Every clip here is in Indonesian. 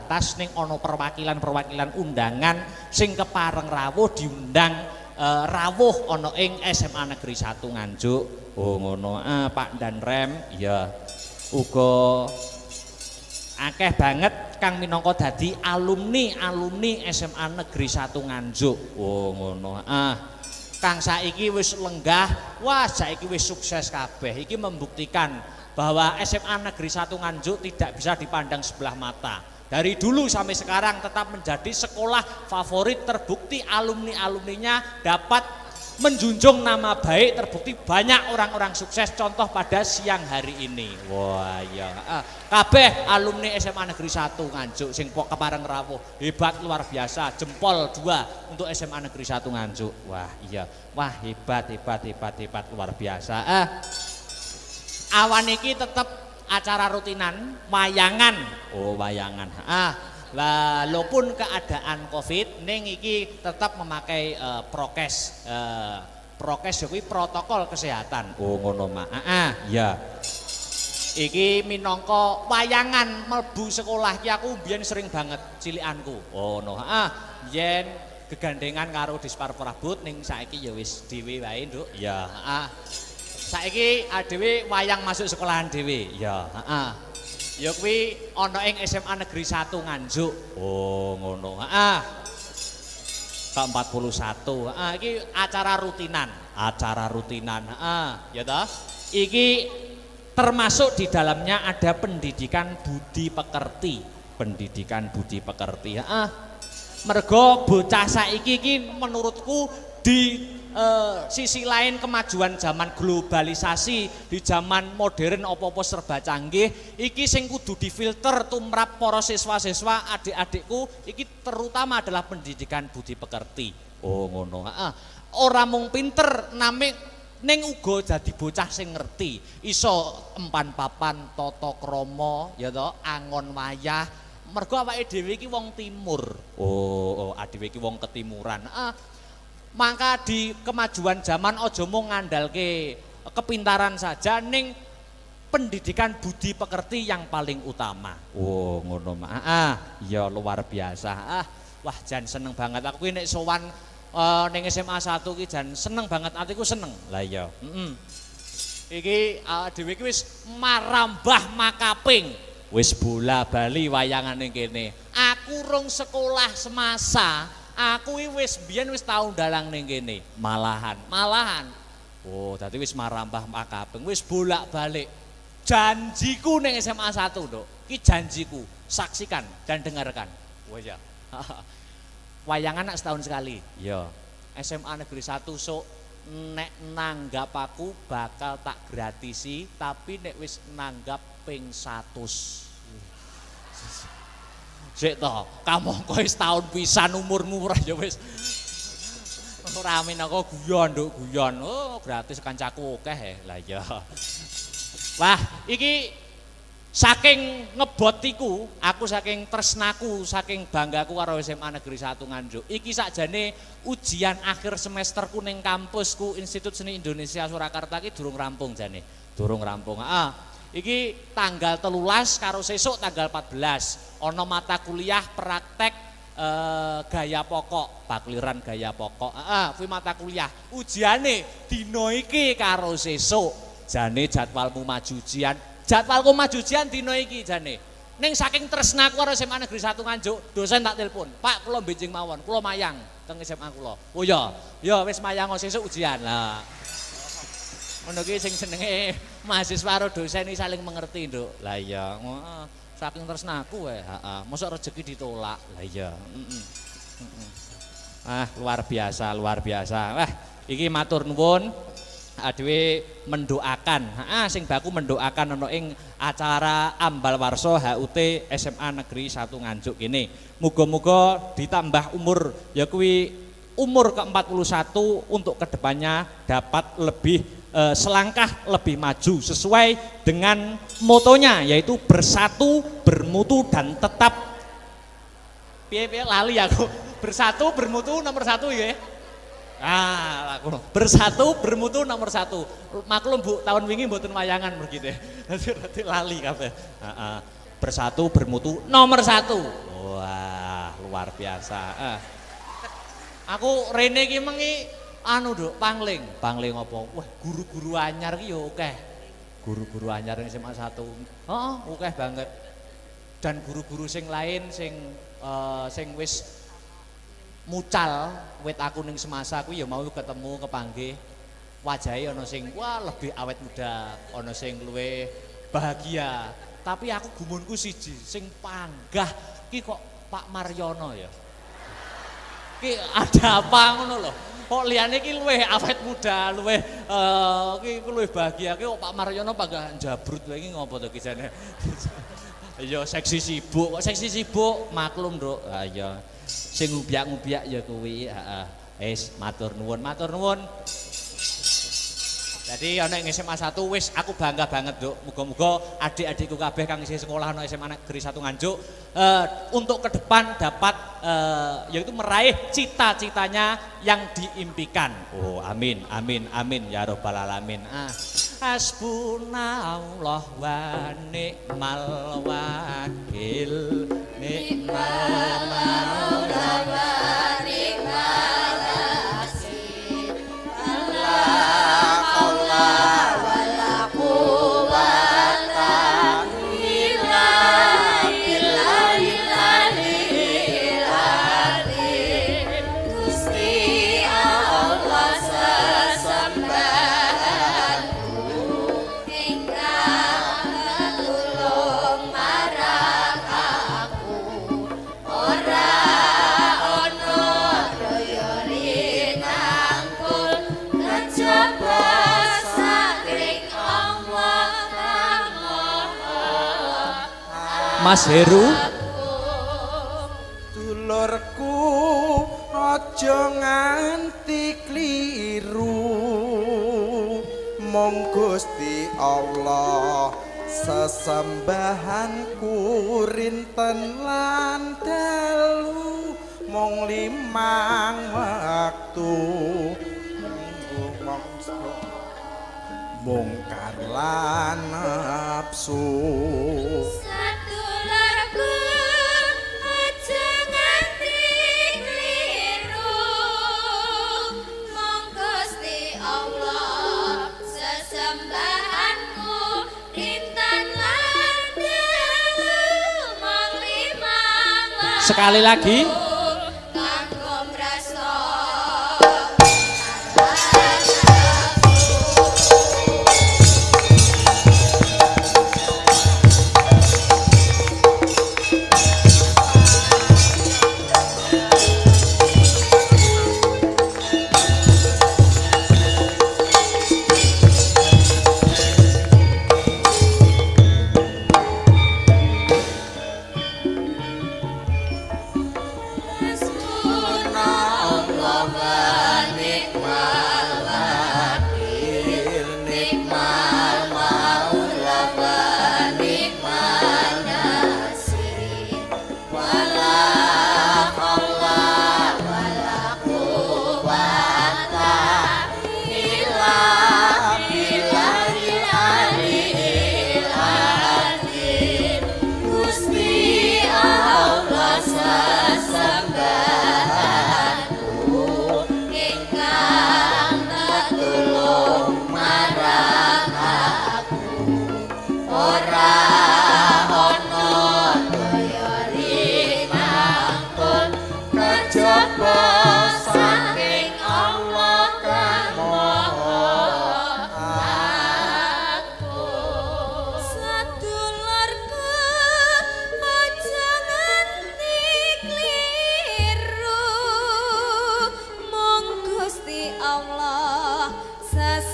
terbatas ning ana perwakilan-perwakilan undangan sing kepareng rawuh diundang rawuh ana ing SMA Negeri 1 Nganjuk. Oh ngono. Pak dan Rem ya uga akeh banget kang minangka dadi alumni SMA Negeri 1 Nganjuk. Oh ngono. Kang saiki wis lenggah, wah saiki wis sukses kabeh. Iki membuktikan bahwa SMA Negeri 1 Nganjuk tidak bisa dipandang sebelah mata. Dari dulu sampai sekarang tetap menjadi sekolah favorit, terbukti alumni-alumninya dapat menjunjung nama baik, terbukti banyak orang-orang sukses, contoh pada siang hari ini. Wah ya, kabeh alumni SMA Negeri 1 Nganjuk sing kepareng rawuh hebat luar biasa, jempol 2 untuk SMA Negeri 1 Nganjuk. Wah iya, wah hebat luar biasa. Awan iki tetep acara rutinan wayangan. Oh wayangan. Walaupun keadaan Covid ning iki tetap memakai prokes. Prokes kuwi protokol kesehatan. Oh ngono Mak. Ya. Iki minangka wayangan mlebu sekolah ki aku biyen sering banget cilikanku. Oh no. Yen gegandengan karo Dispar Prabut ning saiki ya wis dhewe wae, Nduk. Ya, saiki dhewe wayang masuk sekolahan dhewe. Ya, ya kuwi ana ing SMA Negeri 1 Nganjuk. Oh, ngono. Ke-41. Iki acara rutinan. Ya toh? Iki termasuk di dalamnya ada pendidikan budi pekerti. Mergo bocah saiki iki menurutku di sisi lain kemajuan zaman globalisasi, di zaman modern apa-apa serba canggih, iki sing kudu difilter tumrap para siswa-siswa adik-adikku iki terutama adalah pendidikan budi pekerti. Oh ngono. Ora mung pinter name ning uga dadi bocah sing ngerti, iso empan papan tata krama ya to, angon wayah. Mergo awake dhewe iki wong timur. Oh, dhewe iki wong ketimuran. Maka di kemajuan zaman ojo mung ngandalke kepintaran saja, ning pendidikan budi pekerti yang paling utama. Oh ngono Mak. Ya luar biasa. Wah jan seneng banget aku ki nek sowan ning SMA 1 ki jan seneng banget, atiku seneng. Lah iya. Iki dhewe iki wis marambah makaping. Wis bola bali wayangan ning kene. Aku rung sekolah semasa. Aku wis biyen wis tau ndalang ning kene, malahan. Oh, dadi wis marambah makaping, wis bolak-balik. Janjiku ning SMA 1, Nduk. Ki janjiku, saksikan dan dengarkan. Oh ya. Wayangan nak setahun sekali. Ya. SMA Negeri 1 sok nek nanggap aku bakal tak gratisi, tapi nek wis nanggap ping 100. Sik to, kamangka wis taun pisan umurmu ora ya wis. Ora amin aku guyon, Nduk, guyon. Oh, gratis kancaku akeh. Lah iya. Wah, iki saking ngebotiku, aku saking tresnaku, saking banggaku karo SMA Negeri 1 Nganjuk. Iki sakjane ujian akhir semesterku ning kampusku Institut Seni Indonesia Surakarta iki durung rampung jane. Durung rampung. Iki tanggal 13 karo sesuk tanggal 14 ana mata kuliah praktek gaya pokok, bakliran gaya pokok. Kuwi mata kuliah. Ujiane dina iki karo sesuk. Jane jadwalmu maju ujian. Jadwalku maju ujian dina iki jane. Ning saking tresnaku karo SMA Negeri 1 Nganjuk, dosen tak telepon. Pak, kula benjing mawon, kula mayang teng SMA kula. Oh ya, ya wis mayang sesuk ujian. Lah. Ngono ki sing senenge mahasiswa karo dosen iki saling mengerti, Nduk. Lah iya, saking tresnaku wae, mosok rezeki ditolak. Lah iya, luar biasa. Wah, iki matur nuwun dhewe mendoakan. Sing baku mendoakan ana ing acara ambal warsa HUT SMA Negeri 1 Nganjuk kene. Muga-muga ditambah umur ya kuwi umur ke-41 untuk kedepannya dapat lebih selangkah lebih maju sesuai dengan motonya yaitu bersatu, bermutu dan tetap piye-piye lali aku. Bersatu, bermutu nomor 1 ya. Aku bersatu, bermutu nomor 1. Maklum Bu, tahun wingi mboten wayangan begitu. Nanti lali kabeh. Bersatu, bermutu nomor 1. Wah, luar biasa. Aku rene iki mengi anu Nduk, pangling. Pangling apa? Wah, guru-guru anyar iki yo akeh. Guru-guru anyar ning SMA 1. Heeh, akeh banget. Dan guru-guru sing lain sing wis mucal wit aku ning semasa aku ya mau ketemu kepanggih. Wajahe ana sing wah lebih awet muda, ana sing luwih bahagia. Tapi aku gumunku siji, sing panggah ki kok Pak Maryono ya. Ki ada apa ngono lho. Kok liyane ki luwih awet muda, luwih ki luwih bahagia. Ki kok Pak Maryono panggah jabrut wae iki ngopo to ki jane. Ya seksi sibuk, kok seksi sibuk maklum Nduk. Ha iya. Sing ngubiak-ngubiak ya kuwi, heeh. Wis matur nuwun, matur nuwun. Jadi ana ing SMA 1 wis aku bangga banget Nduk. Muga-muga adik-adikku kabeh kang isih sekolah ana SMA Negeri 1 Nganjuk untuk ke depan dapat yaitu meraih cita-citanya yang diimpikan. Oh, amin amin amin ya rabbal alamin. Hasbunallah wa ni'mal wakil. Ni'mal maula wa ni'mal nasir. Mas Heru, dulurku aja nganti kliru, mong Gusti Allah sesembahanku rinten lan dalu, mong 5 waktu mungkar lan nafsu. Sekali lagi.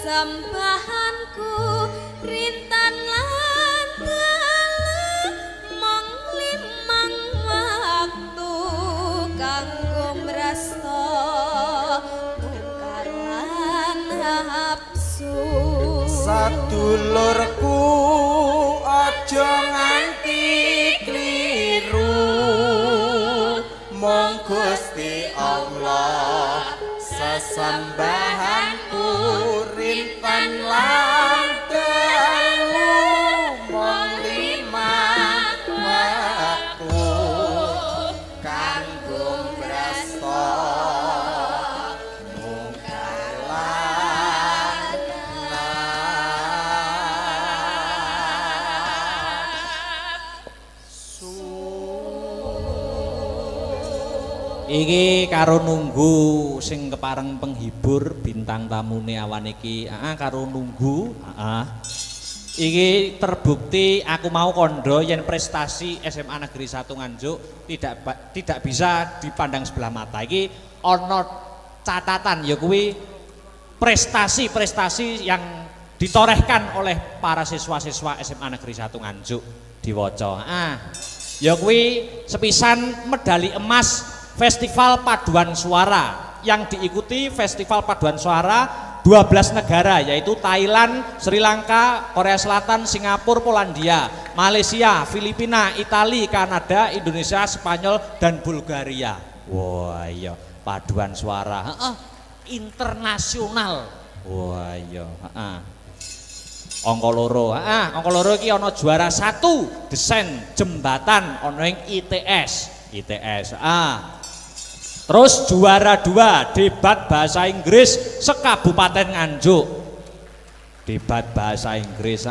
Sembahanku rintan lan dalu mong 5 waktu kanggo mrasta mungkar lan nafsu. Sadulurku aja nganti kliru, mong Gusti Allah sesembahanku rintan lan dalu mong 5 waktu Iki karo nunggu sing kepareng penghibur bintang tamune awan iki. Karo nunggu, iki terbukti aku mau kondo yen prestasi SMA Negeri 1 Nganjuk tidak bisa dipandang sebelah mata. Iki ana catatan ya kuwi prestasi-prestasi yang ditorehkan oleh para siswa-siswa SMA Negeri 1 Nganjuk diwaca. Ya kuwi sepisan medali emas Festival Paduan Suara yang diikuti Festival Paduan Suara 12 negara yaitu Thailand, Sri Lanka, Korea Selatan, Singapura, Polandia, Malaysia, Filipina, Italia, Kanada, Indonesia, Spanyol dan Bulgaria. Wah iya, paduan suara internasional. Wah iya, angka loro iki ana juara 1 desain jembatan ana ing ITS. Terus juara 2 debat bahasa Inggris sekabupaten Nganjuk. Debat bahasa Inggris.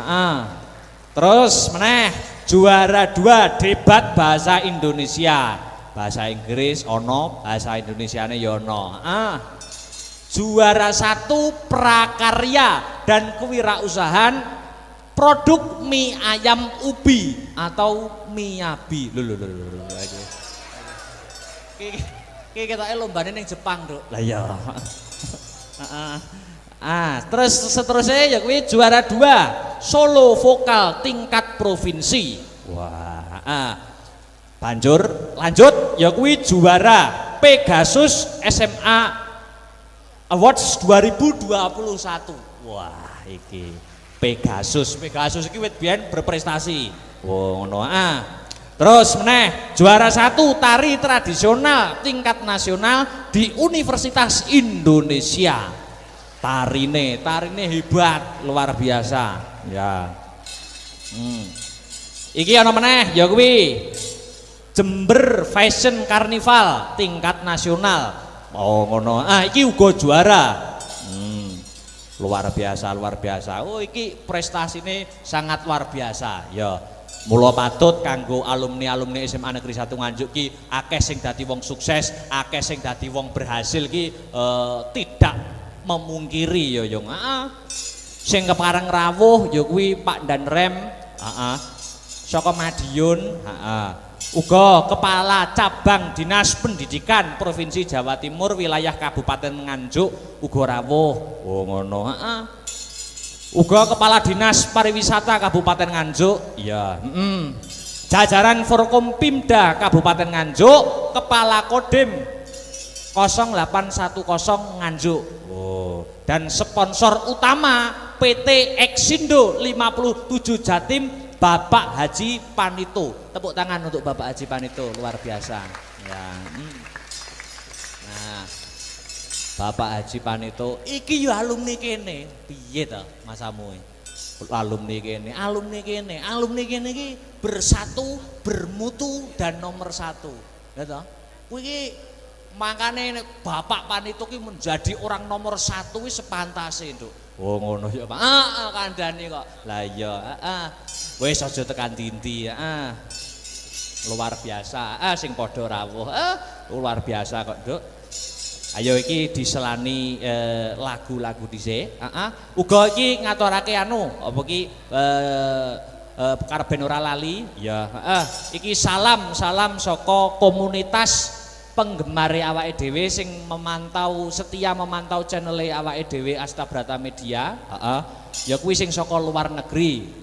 Terus meneh juara 2 debat bahasa Indonesia. Bahasa Inggris ono, bahasa Indonesiane ya ono. Juara 1 prakarya dan kewirausahaan produk mie ayam ubi atau miyabi. Ki ketoke lombane ning Jepang, Nduk. Lah iya. Terus seterusnya ya kuwi juara 2 solo vokal tingkat provinsi. Wah. Banjur lanjut ya kuwi juara Pegasus SMA Awards 2021. Wah, iki Pegasus iki wit biyen berprestasi. Ngono. Terus meneh juara 1 tari tradisional tingkat nasional di Universitas Indonesia. Tarine hebat, luar biasa. Ya. Iki ana meneh ya kuwi Jember Fashion Carnival tingkat nasional. Oh ngono. Iki uga juara. Luar biasa. Oh iki prestasine sangat luar biasa. Ya. Mula patut kanggo alumni SMA Negeri 1 Nganjuk ki akeh sing dadi wong sukses, akeh sing dadi wong berhasil ki tidak memungkiri ya Yung. Sing kepareng rawuh ya kuwi Pak Danrem, saka Madiun, uga kepala cabang Dinas Pendidikan Provinsi Jawa Timur wilayah Kabupaten Nganjuk uga rawuh. Oh ngono. Uga kepala Dinas Pariwisata Kabupaten Nganjuk, iya. Jajaran Forkompimda Kabupaten Nganjuk, kepala Kodim 0810 Nganjuk. Oh, dan sponsor utama PT Exindo 57 Jatim Bapak Haji Panito. Tepuk tangan untuk Bapak Haji Panito, luar biasa. Ya. Nah, Bapak Haji Panito iki yo alumni kene. Piye to masamu? Alumni kene iki bersatu, bermutu dan nomor 1. Ya toh? Kuwi iki makane Bapak Panito ki menjadi orang nomor 1 wis sepantase, Nduk. Oh ngono ya, Pak. Kandhani kok. Lah iya, wis aja tekan dindi, luar biasa. Sing padha rawuh. Luar biasa kok, Nduk. Ayo iki diselani lagu-lagu dhisik. Uga iki ngaturake apa ki karben ora lali. Ya, iki salam saka komunitas penggemar awake dhewe sing setia memantau channel awake dhewe Astabrata Media. Ya kuwi sing saka luar negeri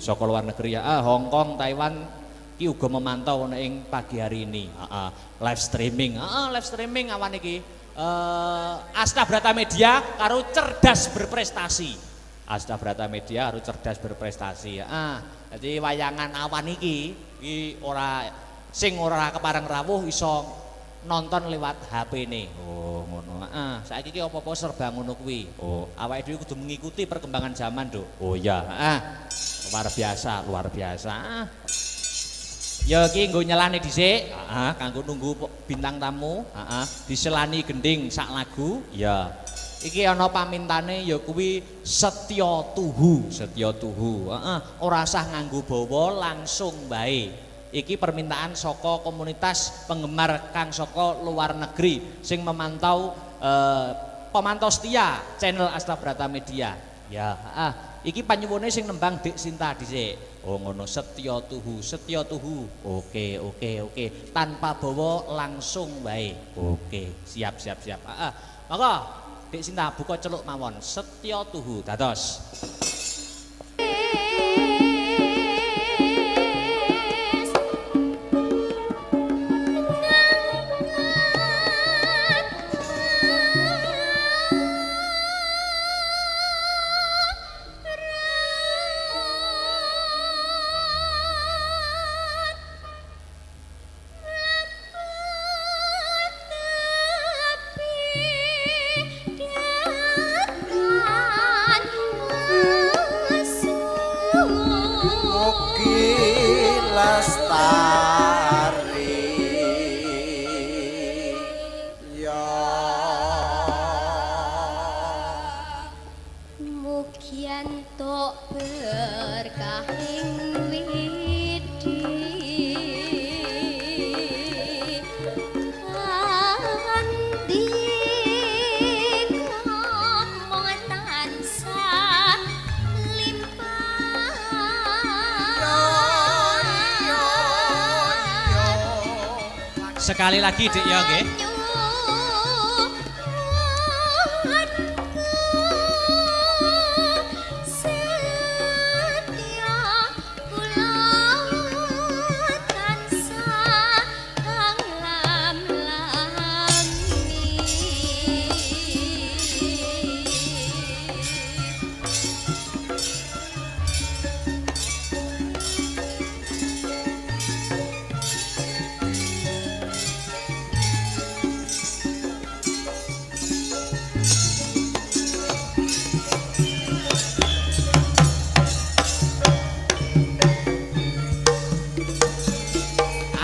ya. Hong Kong, Taiwan ki uga memantau ing pagi hari ini. Live streaming awan iki. Astabrata Media karo cerdas berprestasi. Astabrata Media harus cerdas berprestasi. Jadi wayangan awan iki ora kepareng rawuh iso nonton lewat HP-ne. Oh, ngono. Saiki iki apa-apa serba ngono kuwi. Oh, awake dhewe kudu mengikuti perkembangan zaman, Nduk. Oh iya, luar biasa. Ya iki nggo nyelani dhisik, kanggo nunggu bintang tamu, diselani gending sak lagu. Ya. Iki ana pamintane ya kuwi setya tuhu. Ora usah nganggo bawa langsung bae. Iki permintaan saka komunitas penggemar kang saka luar negeri sing memantau pemantau setia channel Astabrata Media. Ya, iki panyuwune sing nembang Dik Sinta dhisik. Oh ngono, Setya Tuhu. Oke. Tanpa bawa langsung wae. Oke, siap. Maka Dik Sinta buka celuk mawon. Setya Tuhu dados. Sekali lagi Dik ya nggih.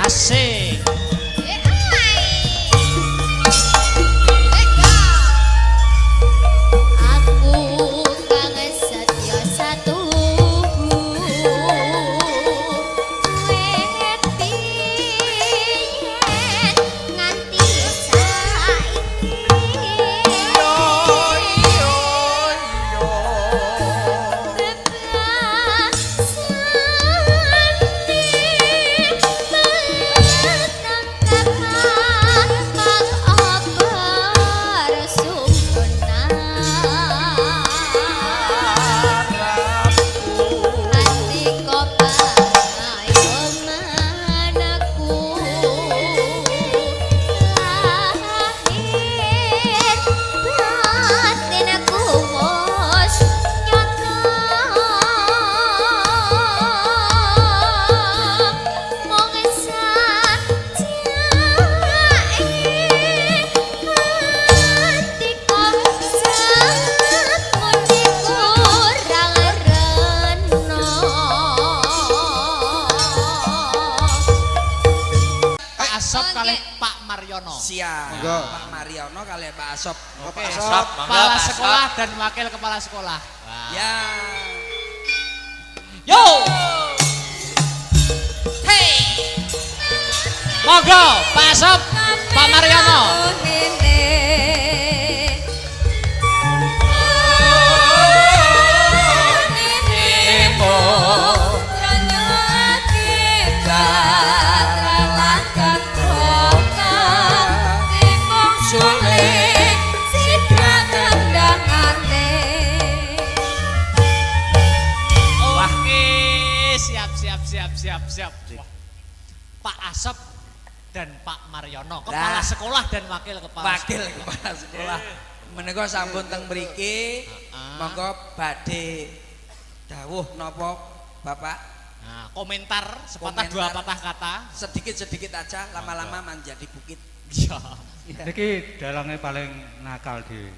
Asik. Siap. Pak Mariono kali Pak Asop. Oke, kepala sekolah dan wakil kepala sekolah. Wah. Ya. Yo. Hey. Monggo Pak Asop, Pak Mariono. Siap. Wah. Pak Asep dan Pak Mariono, kepala sekolah dan wakil kepala sekolah. Menika sampun teng mriki. Monggo badhe dawuh napa Bapak? Nah, komentar sepatah dua patah kata. Sedikit-sedikit aja, lama-lama menjadi bukit. Iya. Niki dalangnya paling nakal dhewe.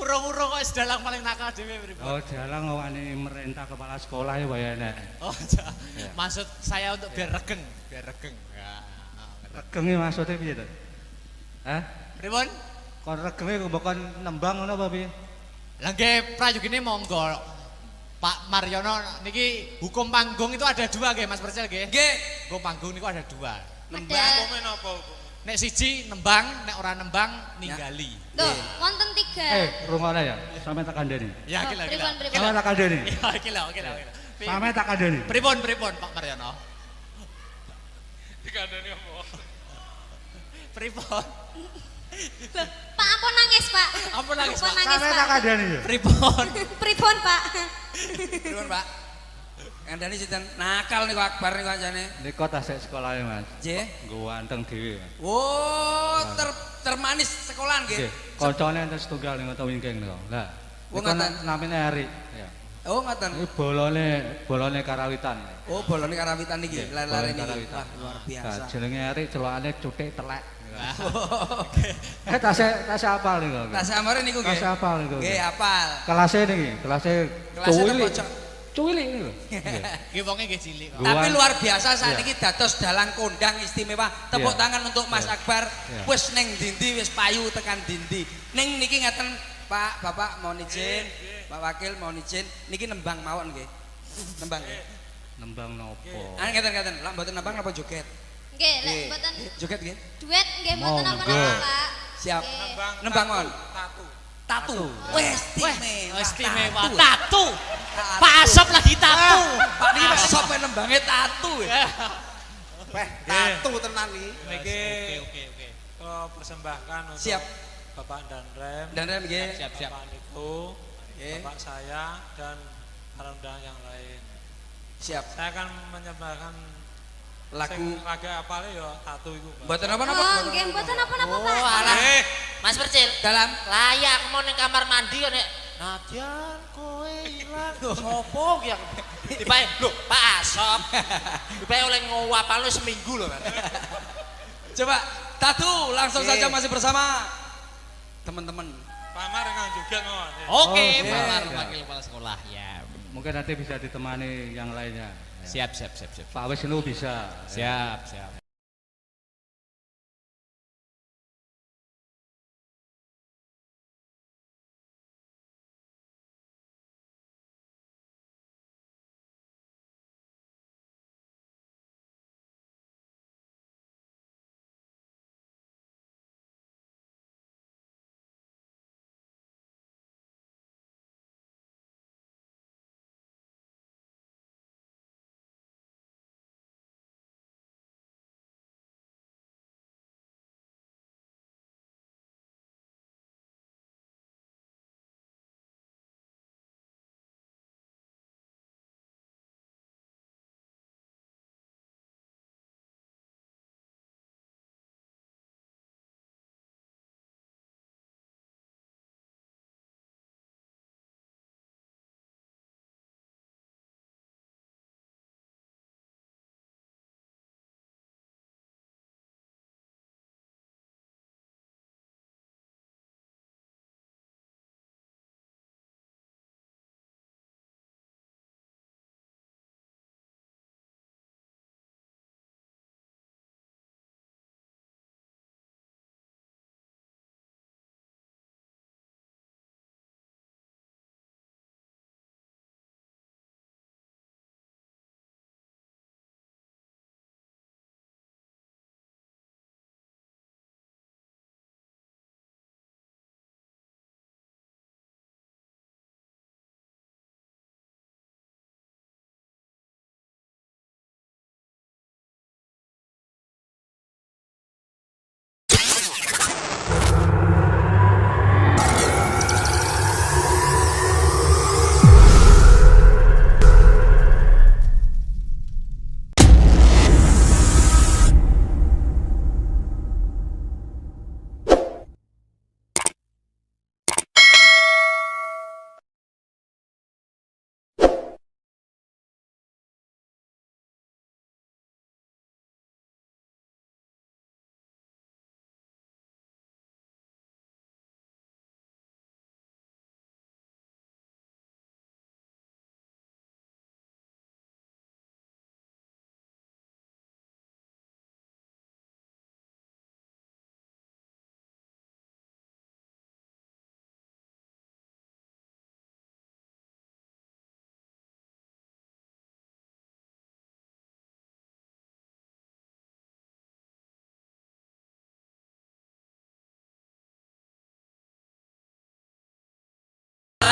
Urung-urung kok dalang paling nakal dhewe pripun? Oh, dalang wani merintah kepala sekolah ya wae enek. Oh, ya. Maksud saya untuk biar regeng. Ya. Regenge maksudnya piye to? Hah? Pripun? Kon regenge kok mbok nembang ngono apa piye? Lah nggih prayogine monggo Pak Mariono niki hukum panggung itu ada dua nggih Mas Percil nggih. Nggih. Hukum panggung niku ada dua. Nembang Ada. napa hukum? Nek siji nembang, nek ora nembang ninggali. Tuh, wonten 3. Rungokne ya, sampe tak kandhani. Ya iki lho, iki lho. Pripun, Sampe tak kandhani. Ya iki lho, iki lho. Sampe tak kandhani. Pripun Pak Mariono? Dikandani apa? Pripun? Pak ampun nangis, Pak. Ampun nangis, Pak. Sampe tak kandhani ya. Pripun? Pripun, Pak? Pripun, Pak? Ngandani sinten nakal niku Akbar niku kancane. Niko tasik sekolahe Mas. Nggih. Nggo anteng dhewe. Mas. Oh, termanis sekolahan nggih. Nggih, kancane enten setunggal ning ngono wingking niku. Lah, Wong niku ngoten. namine Erik. Ya. Oh, ngoten. Iki bolone karawitan. Oh, bolone karawitan niki, lare-lare Bolone niki. karawitan. Wah, luar Nah, biasa. jenenge Erik celokane cutik telek. tasik apal niku. Tas amare niku nggih. Tas apal niku. Nggih, apal. Kelase niki, kelase Kelasnya cuwilik. pojok. Cuwilik niku. Nggih wonge nggih cilik kok. Tapi Luar- luar biasa saat Iya. ini dados dalang kondang istimewa. Tepuk Iya. tangan untuk Mas Iya. Akbar. Iya. Wis neng dindi wis payu tekan dindi. Ning niki ngaten Pak, Bapak mohon izin, Pak Wakil mohon izin. Niki nembang mawon nggih. Nembang nggih. Nembang nopo? Ah ngeten-ngeten, lak mboten nembang napa joget? Nggih, lek Nggih. mboten Joget nggih. duet nggih mboten Monggo. apa-apa, Pak. Siap. Nggih. Nembang mon. Tatu. Wes Wah, istimewa. Tatu. Tatu. Pak Asop lagi tatu. Pak niki Asop nembangnya tatu. Tatu tenan iki. Niki Oke. kalau persembahkan untuk Siap. Bapak Danrem, Dan nggih. Siap. Bapak Niko, Oke. Bapak saya dan para undangan yang lain. Siap. Saya akan menyembahkan Lagu sing raga apale ya tatu iku. Mbak. mboten apa-apa. Oh, nggih mboten apa-apa, Pak. alah. Mas Percil, Dalam layak mau ning kamar mandi yo nek Nadian kowe ilang. Sopo ki yang dipae? Lho, Pak Asop. Dipae oleh ngowapal lu seminggu lho, Mas. Coba Tatu langsung Oke. saja masih bersama teman-teman. Pak Mar yang juga mau. Oke, Oh, Pak siap. Mar, wakil kepala sekolah ya. Mungkin nanti bisa ditemani yang lainnya. Ya. Siap. Pak Wisnu bisa. Siap.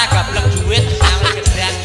ora gablek duit sawe gedang.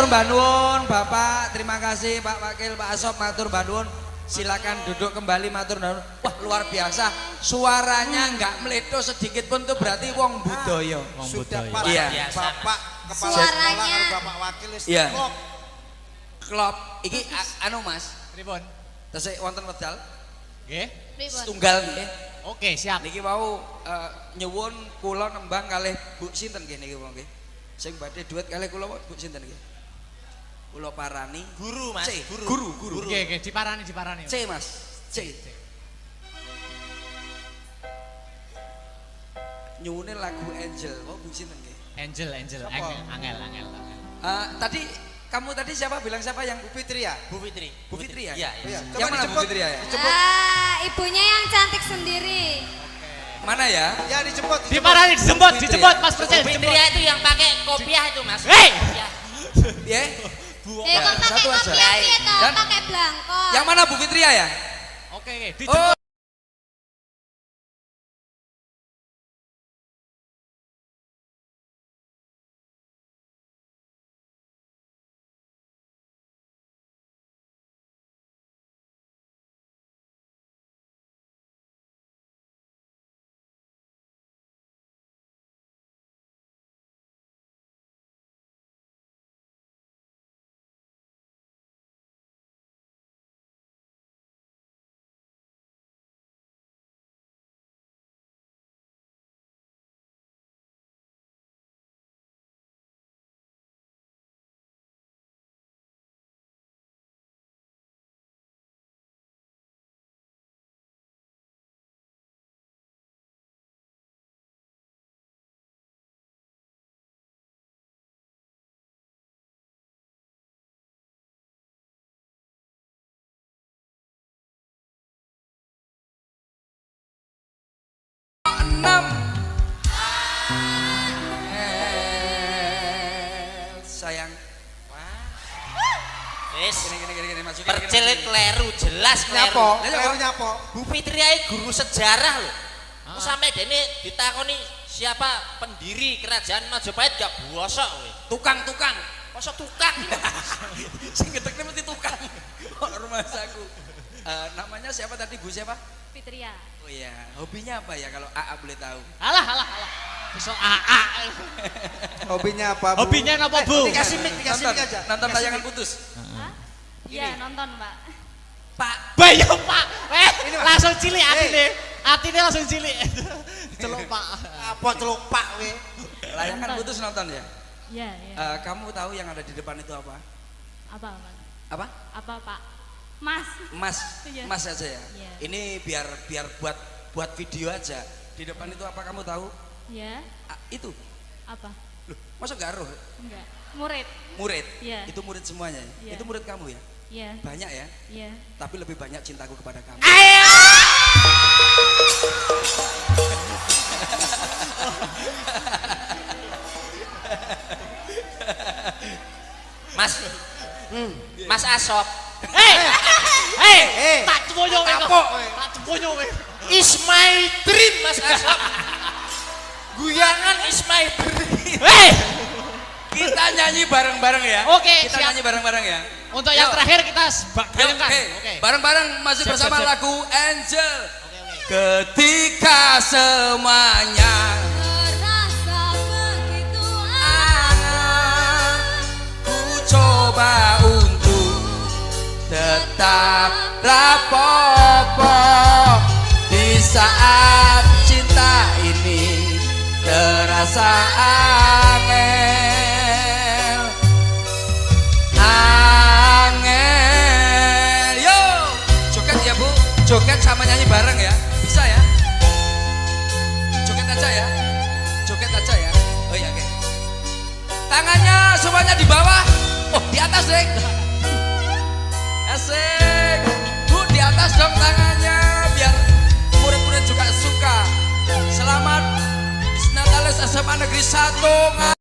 Mbak Nuwun, Bapak, terima kasih Pak Wakil, Pak Asop, matur Mbak Nuwun. Silakan duduk kembali, matur nuwun. Wah, luar biasa. Suaranya enggak meledo sedikit pun tuh berarti wong budaya. Sudah budaya. pas Iya. Bapak kepala Suaranya. sekolah karo Bapak Wakil wis Iya. klop. Klop. Iki anu Mas, Pripun? tesih wonten wedal Nggih. Pripun? setunggal nggih. Oke, siap. Niki wau nyuwun kula nembang kalih Bu sinten nggih niki wong nggih. Sing badhe duet kalih kula Bu sinten nggih? Kula parani Guru Mas, C. guru. Guru. Nggih, nggih, diparani. C Mas. C. Nyuwune lagu Angel. Oh, Bu sinten nggih? Angel, angel. Tadi kamu tadi siapa bilang siapa yang Bu Fitri ya? Bu Fitri. Bu Fitri ya? Iya, Iya. iya. Yang mana Bu Fitri ya? Ibunya yang cantik sendiri. Mana ya? Ya dijemput. Diparani, dijemput, Mas Percil, Bu Fitri dijemput. itu yang pakai kopiah itu Mas. Hei! Iya. Ya. Ya kok pakai satu aja. kopiah piye to? Dan- Pakai belangkon. Yang mana Bu Fitri ya? Oke, Oh, dijemput. sayang. Wis. Gini masukin. Percil kleru, jelas Nyapo, kleru. kleru nyapo. Bu Fitri ae guru sejarah loh. Kok sampe dene ditakoni siapa pendiri kerajaan Majapahit gak bosok kowe. Tukang. Masa tukang? Sing gedekne mesti tukang. Rumah saku. Namanya siapa tadi? Bu siapa? Fitria. Oh iya, hobinya apa ya kalau AA boleh tahu? Alah. Besok AA. Hobinya apa, Bu? Hobinya apa, Bu? Dikasih mic aja. Nonton tayangan putus. Iya, nonton, Pak. Pak, Bayo, Pak. Langsung cilik atine. Atine langsung cilik. Celuk Pak. Apa celuk Pak we? Layangan putus nonton ya? Iya, iya. Kamu tahu yang ada di depan itu apa? Apa, Mas? Apa? Apa, Pak? Mas. Emas. Iya. Emas aja ya. Iya. Ini biar buat video aja. Di depan itu apa kamu tahu? Iya. Itu. Apa? Loh, masa enggak roh? Enggak. Murid. Murid. Iya. Itu murid semuanya. Iya. Itu murid kamu ya? Iya. Banyak ya? Iya. Tapi lebih banyak cintaku kepada kamu. Mas. Mas Asop. Hei, tak cepoyo kowe. Kapok we. Tak cepoyo kowe. Is my dream Mas Asop. Guyangan is my dream. Hei, Kita nyanyi bareng-bareng ya. Oke, Kita siap. nyanyi bareng-bareng ya. untuk yang Yuk. terakhir kita Yuk, bayangkan. oke. Bareng-bareng masih Siap, bersama siap, siap. lagu Angel. Ketika semuanya Terasa begitu angan, ku coba untuk tetap rapopo di saat cinta ini terasa angel, angel. Yo, joget ya Bu, joget sama nyanyi bareng ya, bisa ya? Joget aja ya, joget aja ya. Oh iya, oke. Tangannya semuanya di bawah, oh di atas deh. Asik. Bu, di atas dong tangannya biar murid-murid juga suka. Selamat Natalis SMA Negeri 1.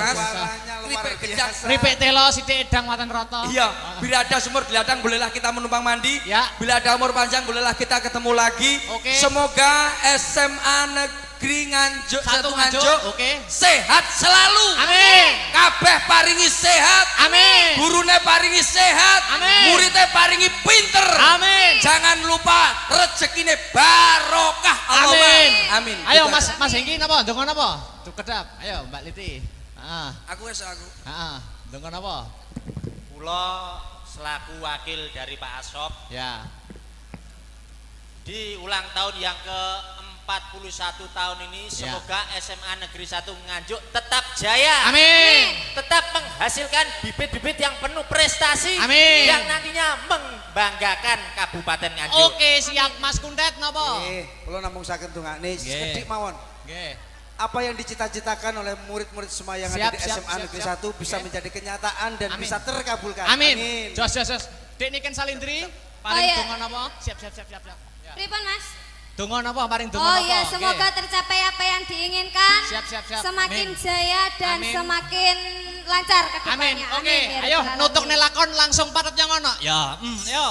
Mas, Suaranya luar keripik kencang. biasa. Ripik telo sithik edang waten rata. Iya, bila ada sumur geladang bolehlah kita menumpang mandi. Ya. Bila ada umur panjang bolehlah kita ketemu lagi. Oke. Semoga SMA Negeri Nganjuk Satu Satu Nganjuk, Nganjuk oke. sehat selalu. Amin. Kabeh paringi sehat. Amin. Gurune paringi sehat. Amin. Muridnya paringi pinter. Amin. Jangan lupa rezekine barokah. Allahumma Amin. Amin. Ayo Gitu Mas aja. Mas Hengki napa? Ndonga napa? Tuh kedap. Ayo Mbak Liti. Heeh. Aku wes aku. Heeh. Ndonga napa? Kula selaku wakil dari Pak Asop Ya. di ulang tahun yang ke-41 tahun ini semoga SMA Negeri 1 Nganjuk tetap jaya. Amin. Tetap menghasilkan bibit-bibit yang penuh prestasi Amin. yang nantinya membanggakan Kabupaten Nganjuk. Oke, siap Mas Kuntet napa? Kula namung saged ndongakne Nggih. sekedhik mawon. Nggih. Apa yang dicita-citakan oleh murid-murid semua yang Siap, ada di siap, SMA siap, Negeri siap. 1 bisa Oke. menjadi kenyataan dan Amin. bisa terkabulkan. Amin. Jos jos jos. Dek niken Salindri, paring iya. donga napa? Siap siap siap siap. siap. Ya. Pripun Mas? Donga napa? Paring donga Oh napa? iya, semoga Nggih. tercapai apa yang diinginkan. Siap, siap, siap. Semakin Amin. jaya dan Amin. semakin lancar ke Amin. depannya. Oke, ya ayo Rabbal nutuk Alamin. nelakon langsung patet yang ono. Ya, yo.